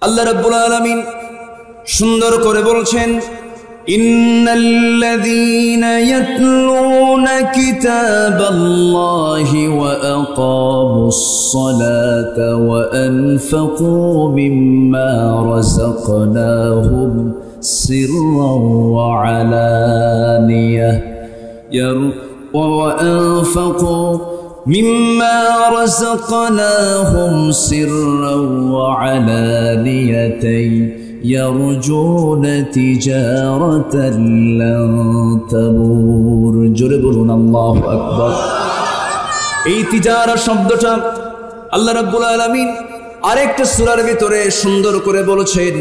আল্লাহ রাব্বুল আলামিন সুন্দর করে বলছেন, ইন্নাল্লাযীনা ইয়াতলুনা কিতাবাল্লাহি ওয়া আকামুস সালাতা ওয়া আনফাকু মিম্মা রাযাকনাহুম সিররান ওয়া আলানিয়াহ وأنفقوا مما رزقناهم سرا وعلانية يرجون تجارة لن تبور جربون الله أكبر এই তিজারা শব্দটা আল্লাহ রাব্বুল আলামিন আরেকটা সূরার ভিতরে সুন্দর করে বলেছেন,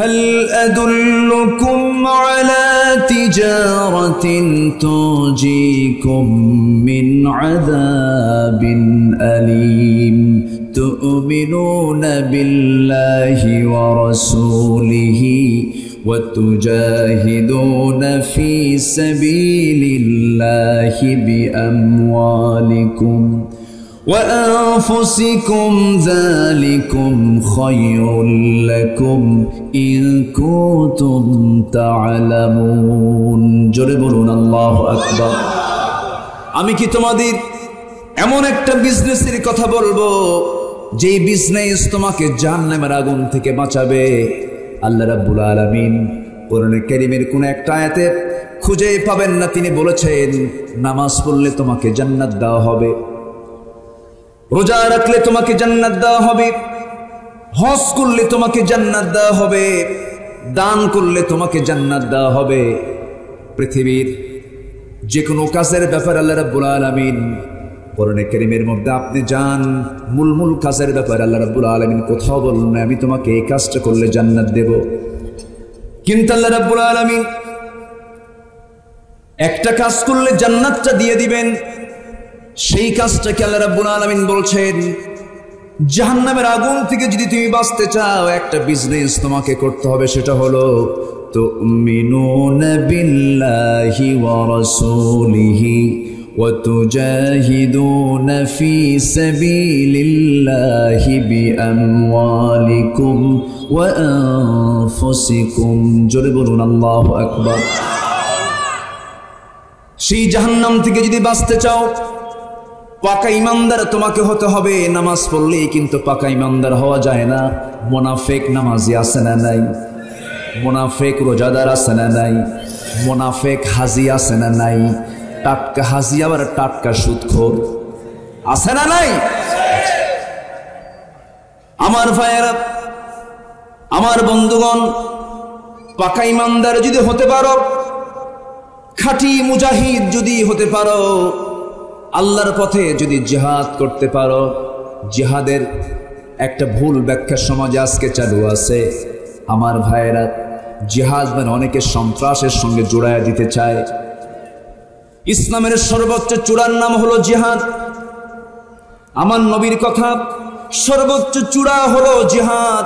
هل أدلكم على تجارة تنجيكم من عذاب أليم تؤمنون بالله ورسوله وتجاهدون في سبيل الله بأموالكم وأنفسكم ذلكم خير لكم إن كنتم تعلمون جربون الله أكبر আমি কি তোমাদের এমন একটা বিজনেসের কথা বলবো যেই বিজনেস তোমাকে জাহান্নামের আগুন থেকে বাঁচাবে। আল্লাহ রাব্বুল আলামিন কোরআনে কারীমের কোন একটা আয়াতে খুঁজে পাবেন না তিনি বলেছেন নামাজ পড়লে তোমাকে জান্নাত দেওয়া হবে, রোজা রাখলে তোমাকে জান্নাত দেওয়া হবে, হজ করলে তোমাকে জান্নাত দেওয়া হবে, দান করলে তোমাকে জান্নাত দেওয়া হবে। পৃথিবীর যে কোনো কাজের ব্যাপারে আল্লাহ রাব্বুল আলামিন কোরআনে কারীমের মধ্যে আপনি যান মূল কাজের ব্যাপারে আল্লাহ রাব্বুল আলামিন কোথাও বলেন না আমি তোমাকে এই কাজটা করলে জান্নাত দেব। কিন্তু আল্লাহ রাব্বুল আলামিন একটা কাজ করলে জান্নাতটা দিয়ে দিবেন, সেই কাজটাকে আল্লাহ রাব্বুল আলামিন বলছেন জাহান্নামের আগুন থেকে যদি তুমি বাঁচতে চাও একটা বিজনেস তোমাকে করতে হবে, সেটা হলো তুমিনুনা বিল্লাহি ওয়া রাসূলিহি ওয়া তুজাহিদুনা ফি সাবিলিল্লাহি বিআমওয়ালিকুম ওয়া আনফুসিকুম জোরে বলুন আল্লাহু আকবার। সেই জাহান্নাম থেকে যদি বাঁচতে চাও পাকা ইমানদার তোমাকে হতে হবে। নামাজ পড়লেই কিন্তু পাকা ইমানদার হওয়া যায় না। মুনাফিক নামাজি আছে না নাই? মুনাফিক রোজাদার আছে না নাই? মুনাফিক হাজি আছে না নাই? টাটকা হাজি আবার টাটকা সুদখোর আছে না নাই? আমার ভাইয়েরা, আমার বন্ধুগণ, পাকা ইমানদার যদি হতে পারো, খাঁটি মুজাহিদ যদি হতে পারো, আল্লাহর পথে যদি জিহাদ করতে পারো। জিহাদের একটা ভুল ব্যাখ্যা সমাজে আজকে চালু আছে। আমার ভাইয়েরা, জিহাদ মানে অনেকে সন্ত্রাসের সঙ্গে জোড়ায় দিতে চায়। ইসলামের সর্বোচ্চ চূড়ার নাম হলো জিহাদ। আমার নবীর কথা, সর্বোচ্চ চূড়া হলো জিহাদ।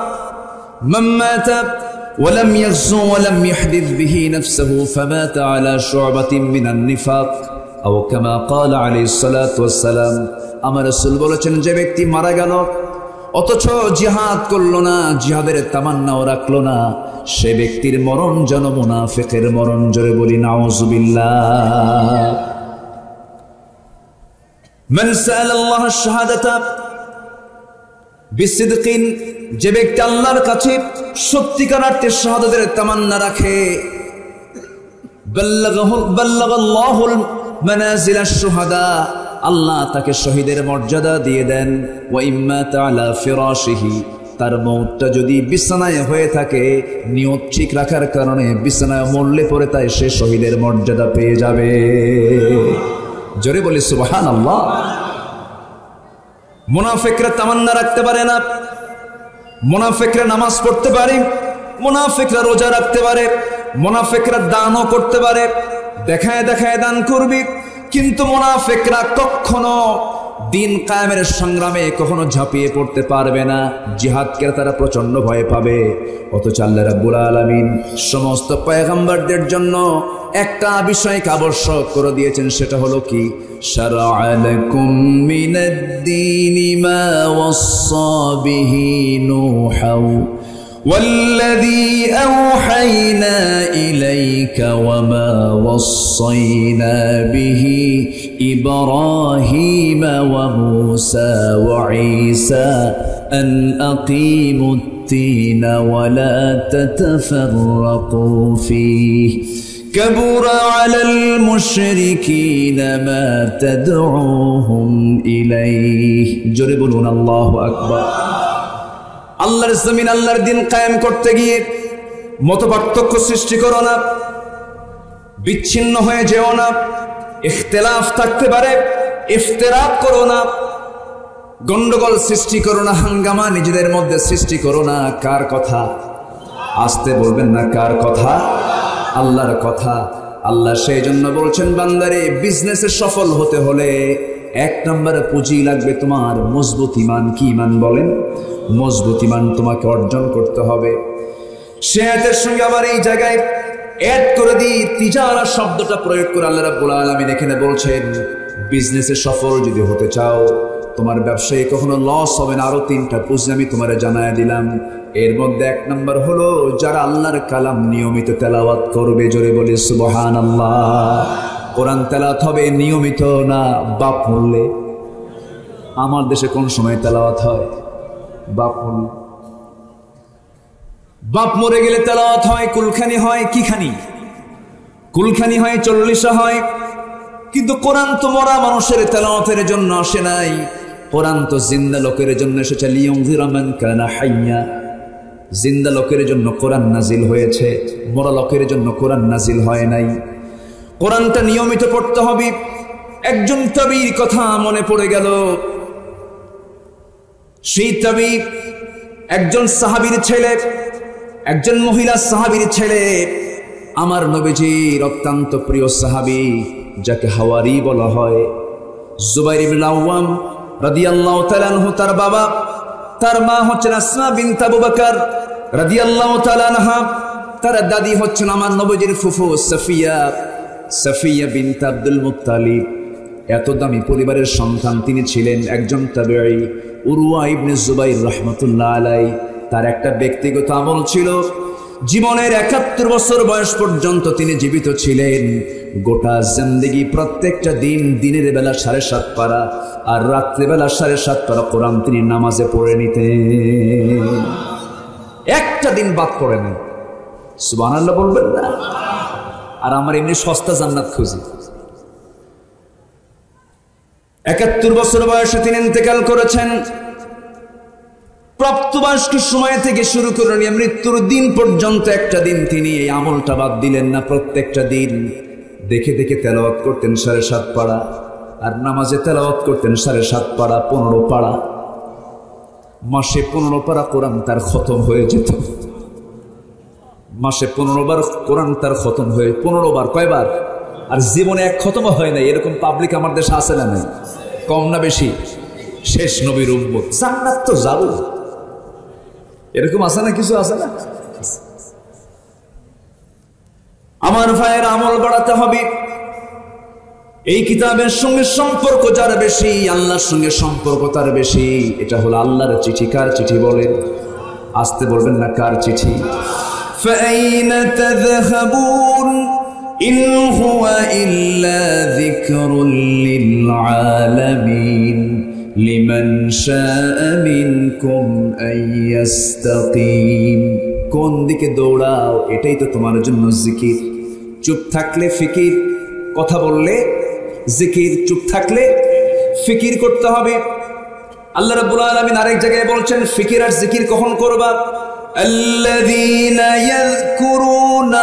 মান মাতা ওয়ালাম ইয়াযু ওয়ালাম ইয়াহদিথ বিহি নাফসুহু ফামাতা আলা শু'বাতিন মিনান নিফাক আও কামা ক্বালা আলাইহিস সালাতু ওয়াস সালাম। আমার রাসূল বলেছেন, যে ব্যক্তি মারা গেল অথচ জিহাদ করলো না, জিহাদের তামান্নাও রাখলো না, সে ব্যক্তির মরণ যেন মুনাফিকের মরণ। জোরে বলি নাউযুবিল্লাহ। মান সাআলাল্লাহ আশ-শাহাদাতা বিসিদকিন, যে ব্যক্তি আল্লাহর কাছে সত্যিকার অর্থে শাহাদাতের তামান্না রাখে, বাল্লাগাল্লাহুল মানাজিল আশ-শুহাদা, আল্লাহ তাকে শহীদের মর্যাদা দিয়ে দেন। ওয়া ইম্মা তাআলা ফিরাশিহি, তার মওতটা যদি বিছানায় হয়ে থাকে, নিয়ত ঠিক রাখার কারণে বিছানায় মরলে পরে তাই সে শহীদের মর্যাদা পেয়ে যাবে। জোরে বলি সুবহানাল্লাহ। মুনাফিকরা তামান্না রাখতে পারে না। মুনাফিকরা নামাজ পড়তে পারে, মুনাফিকরা রোজা রাখতে পারে, মুনাফিকরা দানও করতে পারে, দেখায় দেখায় দান করবি, কিন্তু মুনাফিকরা কখনো দিন কায়েমের সংগ্রামে কখনো ঝাঁপিয়ে পড়তে পারবে না। জিহাদকে তারা প্রচন্ড ভয় পাবে। অথচ আল্লাহ রাব্বুল আলামিন সমস্ত পয়গম্বরদের জন্য একটা বিষয়কে আবশ্যক করে দিয়েছেন, সেটা হলো কি? শারআ লাকুম মিনাদ দীনি মা ওয়াসসা বিহি নূহা والذي أوحينا إليك وما وصينا به إبراهيم وموسى وعيسى أن أقيموا الدين ولا تتفرقوا فيه كبر على المشركين ما تدعوهم إليه جربون الله أكبر আল্লাহর জমিন আল্লাহর দিন কায়েম করতে গিয়ে মতপার্থক্য সৃষ্টি করো না, বিচ্ছিন্ন হয়ে যেও না, ইখতিলাফ থাকতে পারে, ইফতিরাক করো না, গন্ডগোল সৃষ্টি করো না, হাঙ্গামা নিজেদের মধ্যে সৃষ্টি করো না। কার কথা? আসতে বলবেন না, কার কথা? আল্লাহর কথা। আল্লাহ সেই জন্য বলছেন, বান্দারে বিজনেসে সফল হতে হলে এক নম্বরে পুঁজি লাগবে তোমার মজবুত ঈমান। কি ঈমান বলেন? মজবুত ঈমান তোমাকে অর্জন করতে হবে। সে আয়াতের সঙ্গে আবার এই জায়গায় অ্যাড করে দিই তিজারা শব্দটা প্রয়োগ করে আল্লাহ রাব্বুল আলামিন এখানে বলছেন, বিজনেসে সফল যদি হতে চাও, তোমার ব্যবসায় কখনো লস হবে না। আরো তিনটা পুঁজি আমি তোমার জানায় দিলাম। এর মধ্যে এক নম্বর হলো যারা আল্লাহর কালাম নিয়মিত তেলাওয়াত করবে, জোরে বলি সুবহানাল্লাহ। কোরআন তেলাওয়াত হবে নিয়মিত, না বাপ মরলে। আমার দেশে কোন সময় তেলাওয়াত হয়? বাপ মরলে। বাপ মরে গেলে তেলাওয়াত হয়, কুলখানি হয়। কি খানি? কুলখানি হয়, চল্লিশা হয়। কিন্তু কোরআন তো মরা মানুষের তেলাওয়াতের জন্য আসে নাই, কোরআন তো জিন্দা লোকের জন্য এসেছে। লিয়ুনযিরা মান কানা হাইয়া, জিন্দা লোকের জন্য কোরআন নাজিল হয়েছে, মরা লোকের জন্য কোরআন নাজিল হয় নাই। কোরআনটা নিয়মিত পড়তে হবে। একজন তাবীর কথা মনে পড়ে গেল। সেই তাবীর একজন সাহাবীর ছেলে, একজন মহিলা সাহাবীর ছেলে, আমার নবীজির অত্যন্ত প্রিয় সাহাবী, যাকে হাওয়ারি বলা হয়, জুবাইর ইবনে আওয়াম রাদিয়াল্লাহু তাআলা আনহু। তার বাবা, তার মা হচ্ছেন আসমা বিনত আবু বকর রাদিয়াল্লাহু তাআলা আনহা। তার দাদি হচ্ছেন আমার নবীজির ফুফু সাফিয়া বিনত আব্দুল মুত্তালিব। এত দামি পরিবারের সন্তান তিনি ছিলেন। একজন তাবেঈ উরওয়া ইবনে জুবাইর রাহমাতুল্লাহ আলাইহি, তার একটা ব্যক্তিগত আমল ছিল। জীবনের ৭১ বছর বয়স পর্যন্ত তিনি জীবিত ছিলেন। গোটা জিন্দেগি প্রত্যেকটা দিন, দিনের বেলা ৭.৫ পারা আর রাত্রিবেলা ৭.৫ পারা কোরআন তিনি নামাজে পড়ে নিতেন। একটা দিন বাদ পড়ে নেই। সুবহানাল্লাহ বলবেন না? আর আমার এমনি সস্তা জান্নাত খুঁজি। ৭১ বছর বয়সে তিনি ইন্তেকাল করেছেন। প্রাপ্তবয়স্ক সময় থেকে শুরু করে নিয়ে মৃত্যুর দিন পর্যন্ত একটা দিন তিনি এই আমলটা বাদ দিলেন না। প্রত্যেকটা দিন দেখে দেখে তেলাওয়াত করতেন ৭.৫ পারা, আর নামাজে তেলাওয়াত করতেন ৭.৫ পারা, ১৫ পারা। মাসে ১৫ পারা কোরআন তার খতম হয়ে যেত। মাসে ১৫ বার কোরআন তার খতম হয়ে, ১৫ বার। কয়বার? আর জীবনে এক খতম হয় না। এরকম পাবলিক আমার দেশে আছে না? নাই? কম না বেশি? শেষ নবীর উম্মত, জান্নাত তো যাবো, এরকম আছে না? কিছু আছে না? আমার ভাইয়ের আমল বাড়াতে হবে। এই কিতাবের সঙ্গে সম্পর্ক যার বেশি, আল্লাহর সঙ্গে সম্পর্ক তার বেশি। এটা হলো আল্লাহর চিঠি। কার চিঠি বলেন? আসতে বলবেন না, কার চিঠি? ফাআইনা তাযহাবুন ইন হুয়া ইল্লা যিকরুল লিল আলামিন লিমান শাআ মিনকুম আইয়াস্তাকিম। কোন দিকে দৌড়াও? এটাই তো তোমার জন্য জিকির। চুপ থাকলে ফিকির, কথা বললে জিকির, চুপ থাকলে ফিকির করতে হবে। আল্লাহ রাব্বুল আলামিন আরেক জায়গায় বলছেন, ফিকির আর জিকির কখন করবা? আল্লাযীনা ইয়াযকুরুনাল্লাহা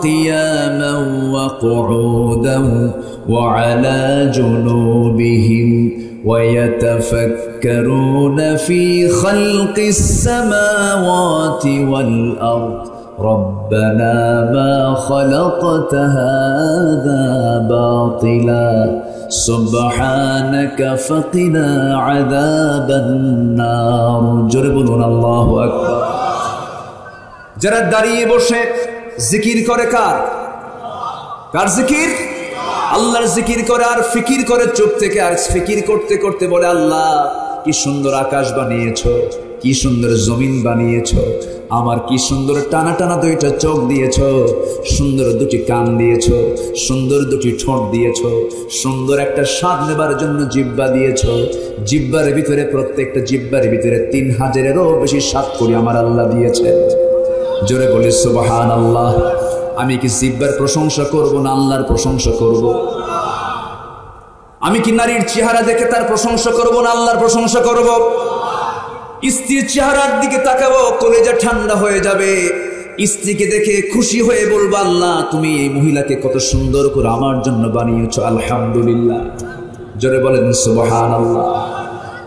কিয়ামান ওয়া কুউদান ওয়া আলা জুনুবিহিম ওয়া ইয়াতাফাক্কারুনা ফি খালকিস সামাওয়াতি ওয়াল আরদ ربنا ما خلقت هذا باطلا سبحانك فقنا عذاب النار جربون الله أكبر। যারা দাঁড়িয়ে বসে জিকির করে, কার কার জিকির? আল্লাহর জিকির করে আর ফিকির করে চুপ থেকে। আর ফিকির করতে করতে বলে, আল্লাহ কি সুন্দর আকাশ বানিয়েছো, কি সুন্দর জমিন বানিয়েছো, আমার কি সুন্দর টানা টানা দুইটা চোখ দিয়েছো, সুন্দর দুটি কান দিয়েছো, সুন্দর দুটি ঠোঁট দিয়েছো, সুন্দর একটা স্বাদ নেবার জন্য জিহ্বা দিয়েছো। জিহ্বার ভিতরে, প্রত্যেকটা জিহ্বার ভিতরে 3000-এরও বেশি স্বাদ করে আমার আল্লাহ দিয়েছেন। জোরে বলি সুবহানাল্লাহ। আমি কি জিহ্বার প্রশংসা করব না আল্লাহর প্রশংসা করব? আমি কি নারীর চেহারা দেখে তার প্রশংসা করব না আল্লাহর প্রশংসা করব? স্ত্রীর চেহারার দিকে তাকাবো, কলেজা ঠান্ডা হয়ে যাবে। স্ত্রীকে দেখে খুশি হয়ে বলবো, আল্লাহ তুমি এই মহিলাকে কত সুন্দর করে আমার জন্য বানিয়েছো, আলহামদুলিল্লাহ। জোরে বলেন সুবহানাল্লাহ।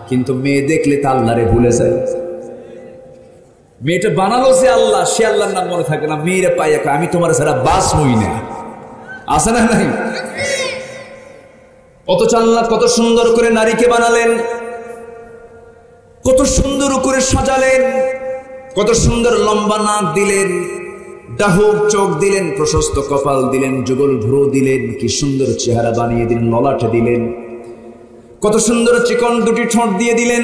কিন্তু মেয়ে দেখলে তা আল্লাহরে ভুলে যায়। মেয়েটা বানালো যে আল্লাহ, সে আল্লাহর নাম মনে থাকে না। মেয়েরা পাইয়া আমি তোমার ছাড়া বাস নই না, আছে না নাই? অথচ আল্লাহ কত সুন্দর করে নারীকে বানালেন, কত সুন্দর করে সাজালেন, কত সুন্দর লম্বা নাক দিলেন, ডাহুক চোখ দিলেন, প্রশস্ত কপাল দিলেন, যুগল ভ্রু দিলেন, কি সুন্দর চেহারা বানিয়ে দিলেন, ললাট দিলেন, কত সুন্দর চিকন দুটি ঠোঁট দিয়ে দিলেন,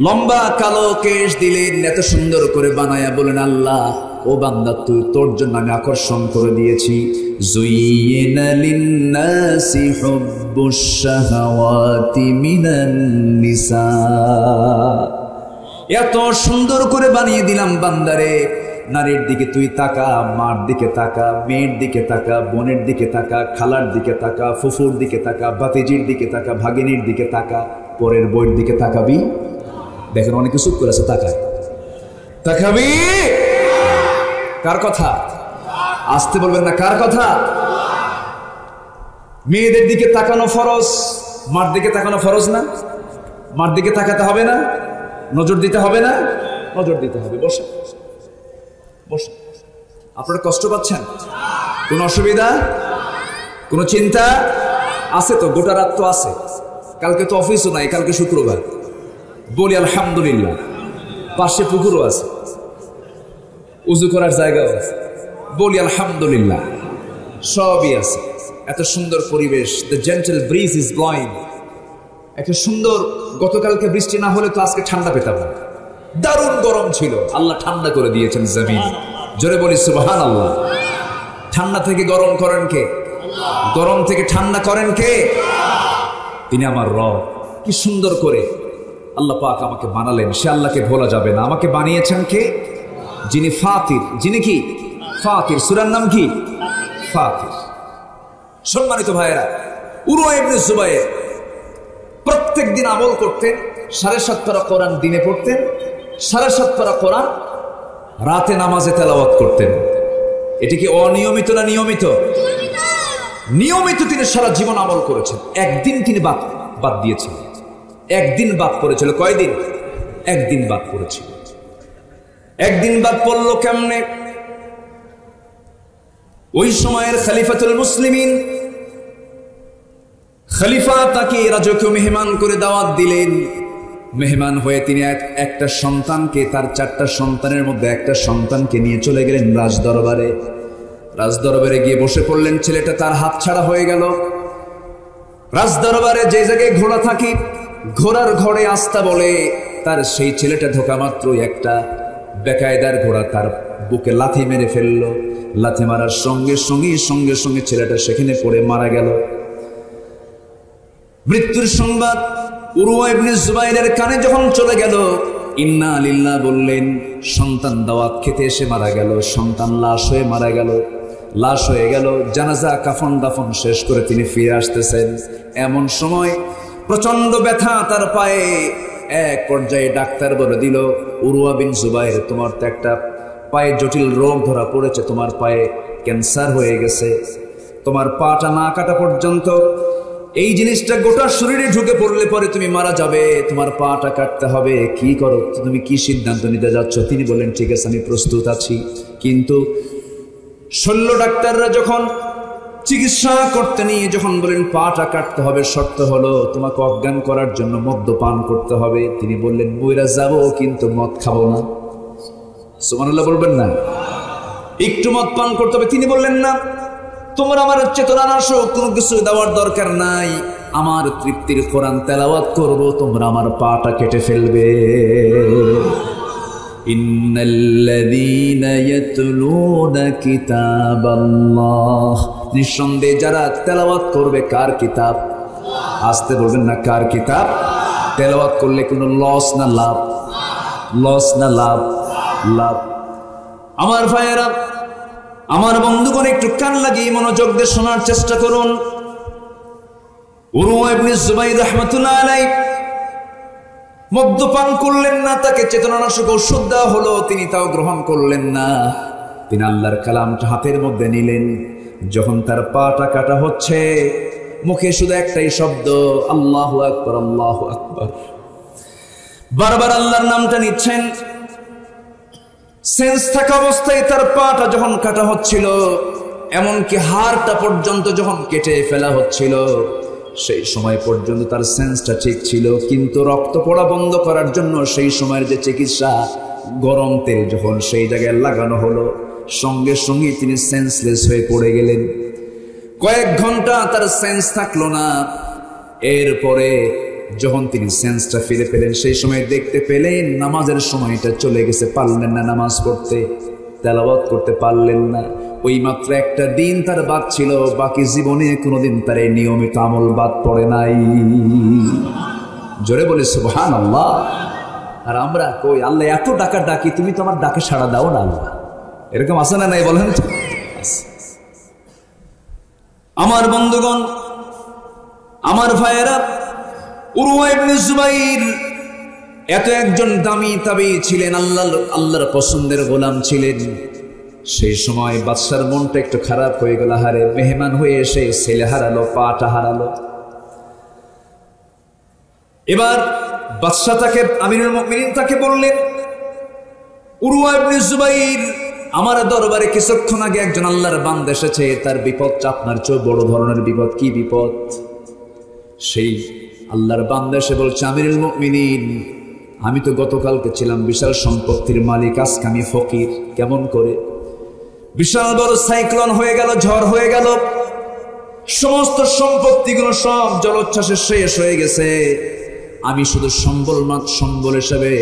লম্বা কালো কেশ দিলেন। এত সুন্দর করে বানায়া বলেন, আল্লাহ ও বান্দা তুই, তোর জন্য আমি আকর্ষণ করে দিয়েছি। যুইয়িনা লিন-নাসি হুব্বুশ শাহাওয়াতি মিনান নিসা। এত সুন্দর করে বানিয়ে দিলাম বান্দারে। নারীর দিকে তুই তাকা, মার দিকে তাকা, মেয়ের দিকে তাকা, বোনের দিকে তাকা, খালার দিকে তাকা, ফুফুর দিকে তাকা, ভাতিজির দিকে তাকা, ভাগিনীর দিকে তাকা, পরের বইয়ের দিকে তাকাবি। দেখেন অনেকে চুপ করে আছে, তাকায়। তাকাবি কার কথা? আসতে বলবেন না, কার কথা? মেয়েদের দিকে তাকানো ফরজ, মার দিকে তাকানো ফরজ না? মার দিকে তাকাতে হবে না? নজর দিতে হবে না? নজর দিতে হবে। বসে বসে। আপনারা কষ্ট পাচ্ছেন? কোন অসুবিধা, কোন চিন্তা আছে তো? গোটা রাত তো আছে, কালকে তো অফিসও নাই, কালকে শুক্রবার। বলি আলহামদুলিল্লাহ। পাশে পুকুরও আছে, উজু করার জায়গাও আছে। বলি আলহামদুলিল্লাহ, সবই আছে। এত সুন্দর পরিবেশ, the gentle bridge is blowing. একটা সুন্দর, গতকালকে বৃষ্টি না হলে তো আজকে ঠান্ডা পেতাম না। দারুণ গরম ছিল, আল্লাহ ঠান্ডা করে দিয়েছেন জমিন। জোরে বলি সুবহানাল্লাহ। ঠান্ডা থেকে গরম করেন কে? গরম থেকে ঠান্ডা করেন কে? তিনি আমার রব। কি সুন্দর করে আল্লাহ পাক আমাকে বানালেন, সে আল্লাহকে ভোলা যাবে না। আমাকে বানিয়েছেন কে? যিনি ফাতির। যিনি কি? ফাতির। সূরার নাম কি? ফাতির। সম্মানিত ভাইয়েরা, উরওয়া ইবনে যুবাইর প্রত্যেক দিন আমল করতেন। 7.5 পারা কোরআন দিনে পড়তেন, 7.5 পারা কোরআন রাতে নামাজে তেলাওয়াত করতেন। এটি কি অনিয়মিত না নিয়মিত? নিয়মিত তিনি সারা জীবন আমল করেছেন। একদিন তিনি বাদ দিয়েছেন, একদিন বাদ পড়েছিল। কয়দিন? একদিন বাদ পড়েছিল। একদিন বাদ পড়লো কেমনে? ওই সময়ের খলিফাতুল মুসলিমিন, খলিফা তাকে রাজকীয় মেহমান করে দাওয়াত দিলেন। মেহমান হয়ে তিনি একটা সন্তানকে, তার 4টা সন্তানের মধ্যে একটা সন্তানকে নিয়ে চলে গেলেন রাজদরবারে। রাজদরবারে গিয়ে বসে পড়লেন। ছেলেটা তার হাত ছাড়া হয়ে গেল। রাজদরবারে যে জায়গায় ঘোড়া থাকে, ঘোড়ার ঘরে আস্থা বলে, তার সেই ছেলেটা ঢোকা মাত্রই একটা বেকায়দার ঘোড়া তার বুকে লাথি মেরে ফেললো। লাথি মারার সঙ্গে সঙ্গে ছেলেটা সেখানে পড়ে মারা গেল। মৃত্যুর সংবাদ উরওয়া ইবনে যুবাইরের কানে যখন চলে গেল, ইন্না লিল্লাহ বললেন। সন্তান দাওয়াত খেতে এসে মারা গেল, সন্তান লাশ হয়ে মারা গেল, লাশ হয়ে গেল। জানাজা কাফন দাফন শেষ করে তিনি ফিরে আসতেছেন। এমন সময় প্রচন্ড ব্যথা তার পায়ে। এক পর্যায়ে ডাক্তার বলে দিল, উরওয়া বিন যুবাইর, তোমার তো একটা পায়ে জটিল রোগ ধরা পড়েছে, তোমার পায়ে ক্যান্সার হয়ে গেছে। তোমার পাটা না কাটা পর্যন্ত এই জিনিসটা গোটা শরীরে ঢুকে পড়লে পরে তুমি মারা যাবে, তোমার পাটা কাটতে হবে। কি করো তুমি, কি সিদ্ধান্ত নিতে যাচ্ছ? তিনি বললেন, ঠিক আছে আমি প্রস্তুত আছি। কিন্তু শল্য ডাক্তাররা যখন চিকিৎসা করতে নিয়ে যখন বলেন পাটা কাটতে হবে, শর্ত হলো তোমাকে অজ্ঞান করার জন্য মদ্যপান করতে হবে। তিনি বললেন, মইরা যাব কিন্তু মদ খাবো না। সুবহানাল্লাহ বলবেন না? একটু মদ পান করতে হবে। তিনি বললেন, না, তোমরা আমার চেতনা নাশ কোনো কিছু দেওয়ার দরকার নাই, আমার তৃপ্তির কোরআন তেলাওয়াত করব, তোমরা আমার পাটা কেটে ফেলবে। ইন্নাল্লাযীনা ইয়াতলুনা কিতাবাল্লাহ, নিঃসন্দেহে যারা তেলাওয়াত করবে কার কিতাব? আসতে বলবেন না, কার কিতাব? তেলাওয়াত করলে কোনো লস না লাভ? লস না লাভ? লাভ। আমার ভাইয়েরা, আমার বন্ধুগণ, একটু কান লাগিয়ে মনোযোগ দিয়ে শোনার চেষ্টা করুন। উরওয়া ইবনে জুবাইর রাহমাতুল্লাহ আলাইহি মদ্যপান করলেন না, তাকে চেতনানাশক ঔষধ দেওয়া হলো, তিনি তাও গ্রহণ করলেন না। তিনি আল্লাহর কালামটা হাতের মধ্যে নিলেন। যখন তার পাটা কাটা হচ্ছে, মুখে শুধু একটাই শব্দ, আল্লাহু আকবার, আল্লাহু আকবার। বারবার আল্লাহর নামটা নিচ্ছেন। সেন্স থাকা অবস্থায় তার পাটা যখন কাটা হচ্ছিল, এমনকি হাড়টা পর্যন্ত যখন কেটে ফেলা হচ্ছিল, সেই সময় পর্যন্ত তার সেন্সটা ঠিক ছিল। কিন্তু রক্ত পড়া বন্ধ করার জন্য সেই সময়ের যে চিকিৎসা, গরম তেল যখন সেই জায়গায় লাগানো হলো, সঙ্গে সঙ্গে তিনি সেন্সলেস হয়ে পড়ে গেলেন। কয়েক ঘন্টা তার সেন্স থাকলো না। এরপরে যখন তিনি সেন্সটা ফিরে পেলেন, সেই সময় দেখতে পেলেন নামাজের সময়টা চলে গেছে, পারলেন না নামাজ পড়তে, তেলাওয়াত করতে পারলেন না। ওই মাত্র একটা দিন তার বাদ ছিল, বাকি জীবনে কোনোদিন তার এই নিয়মিত আমল বাদ পড়ে নাই। জোরে বলি সুবহানাল্লাহ। আর আমরা কই, আল্লাহ এত ডাকা ডাকি, তুমি তো আমার ডাকে সাড়া দাও না আল্লাহ, এরকম আছে না নাই বলেন? আমার বন্ধুগণ, আমার ভাইয়েরা, উরওয়া ইবনে জুবাইর এত একজন দামি তাবী ছিলেন, আল্লাহর পছন্দের গোলাম ছিলেন। সেই সময় বাদশার মনটা একটু খারাপ হয়ে গেল। হারে, মেহমান হয়ে এসে ছেলে হারালো, পাটা হারালো। এবার বাদশা তাকে, আমিরুল মুমিনিন তাকে বললেন, উরওয়া ইবনে জুবাইর, আমার দরবারে কিছুক্ষণ আগে একজন আল্লাহর বান্দা এসেছে, তার বিপদটা আপনার চেয়ে বড় ধরনের বিপদ। কি বিপদ? সেই আল্লাহর বান্দা এসে বলছে, আমিরুল মুমিনিন, আমি তো গতকালকে ছিলাম বিশাল সম্পত্তির মালিক, আজকে আমি ফকির। কেমন করে? বিশাল বড় সাইক্লোন হয়ে গেল, ঝড় হয়ে গেল, সমস্ত সম্পত্তিগুলো সব জলোচ্ছ্বাসে শেষ হয়ে গেছে। আমি শুধু সম্বল হিসেবে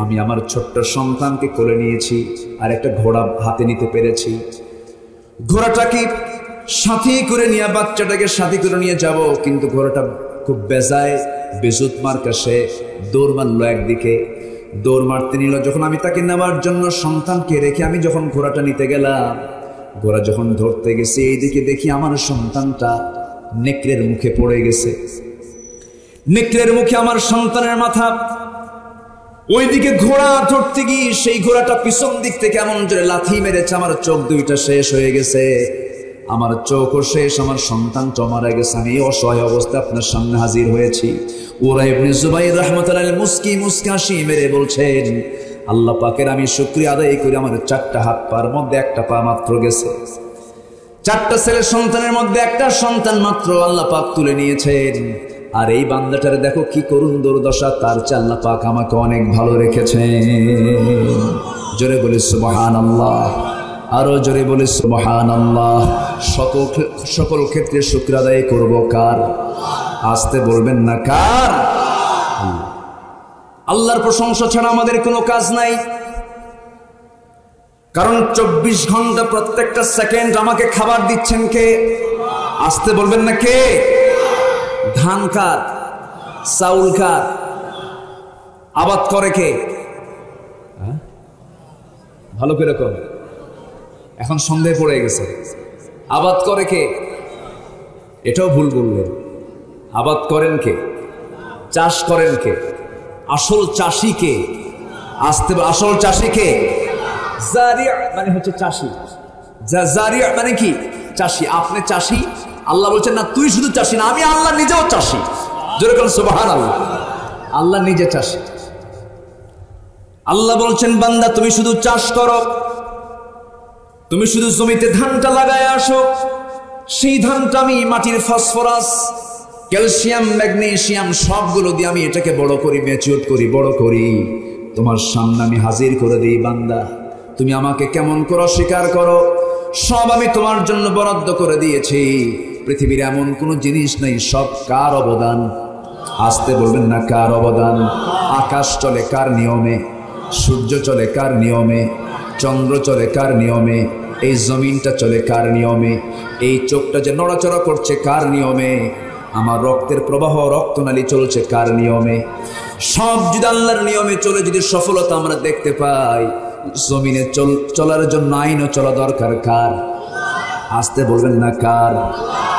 আমি আমার ছোট্ট সন্তানকে কোলে নিয়েছি, আর একটা ঘোড়া হাতে নিতে পেরেছি। ঘোড়াটাকে সাথী করে নিয়ে, বাচ্চাটাকে সাথী করে নিয়ে যাব, কিন্তু ঘোড়াটা খুব বেজায়, বেজুত মার্কা, সে দৌড় মারলো একদিকে, দৌড় মারতে নিল। যখন আমি তাকে নেওয়ার জন্য সন্তানকে রেখে আমি যখন ঘোড়াটা নিতে গেলাম, ঘোড়া যখন ধরতে গেছি, এইদিকে দেখি আমার সন্তানটা নেকড়ের মুখে পড়ে গেছে। নেকড়ের মুখে আমার সন্তানের মাথা। ওইদিকে ঘোড়া ধরতে গিয়ে সেই ঘোড়াটা পিছন দিক থেকে এমন জোরে লাথি মেরেছে, আমার চোখ দুইটা শেষ হয়ে গেছে। আমার চোখও শেষ, আমার সন্তানটা মারা গেছে। আমি অসহায় অবস্থায় আপনার সামনে হাজির হয়েছি। উরওয়া ইবনে জুবাইর রাহমাতুল্লাহ আলাইহি মুস্কি হাসি মেরে বলছেন, আল্লাহ পাকের আমি শুকরিয়া আদায় করি, আমার 4টা হাত পার মধ্যে একটা পা মাত্র গেছে। 4টা ছেলে সন্তানের মধ্যে একটা সন্তান মাত্র আল্লাহ পাক তুলে নিয়েছেন। আর এই বান্দাটার দেখো কি করুণ দুর্দশা, তার চেয়ে আল্লাহ পাক আমাকে অনেক ভালো রেখেছেন। জোরে বলি সুবহানাল্লাহ, আরো জোরে বলি সুবহানাল্লাহ। সকল ক্ষেত্রে শুকর আদায় করব কার? আসতে বলবেন না, কার? আল্লাহর প্রশংসা ছাড়া আমাদের কোনো কাজ নাই। কারণ 24 ঘন্টা প্রত্যেকটা সেকেন্ড আমাকে খাবার দিচ্ছেন কে? আসতে বলবেন না, কে? ধান কার? চাউল কার? আবাদ করে কে? ভালো করে কর, এখন সন্দেহ পড়ে গেছে। আবাদ করে কে? এটাও ভুল বললেন। আবাদ করেন কে? চাষ করেন কে? আসল চাষি কে? আসল চাষি কে? জারিয়া মানে হচ্ছে চাষি। জারিয়া মানে কি? চাষি। আপনি চাষি? আল্লাহ বলছেন না তুই শুধু চাষি না, আমি আল্লাহ নিজেও চাষি। জোরে বলেন সুবহানাল্লাহ। আল্লাহ নিজে চাষি। আল্লাহ বলছেন বান্দা তুমি শুধু চাষ করো, তুমি শুধু জমিতে ধানটা লাগায় আসো, সেই ধানটা আমি মাটির ফসফরাস, ক্যালসিয়াম, ম্যাগনেসিয়াম সবগুলো দিয়ে আমি এটাকে বড় করি, ম্যাচিউর করি, বড় করি, তোমার সামনে আমি হাজির করে দিই। বান্দা তুমি আমাকে কেমন করে অস্বীকার করো, সব আমি তোমার জন্য বরাদ্দ করে দিয়েছি। পৃথিবীর এমন কোনো জিনিস নেই, সব কার অবদান? আসতে বলবেন না, কার অবদান? আকাশ চলে কার নিয়মে? সূর্য চলে কার নিয়মে, চন্দ্র চলে কার নিয়মে, এই জমিনটা চলে কার নিয়মে, এই চোখটা যে নড়াচড়া করছে কার নিয়মে, আমার রক্তের প্রবাহ রক্তনালী চলছে কার নিয়মে। সব যদি আল্লাহর নিয়মে চলে, যদি সফলতা আমরা দেখতে পাই, জমিনে চলার জন্য আইনও চলা দরকার কার? আসতে বলবেন না কার?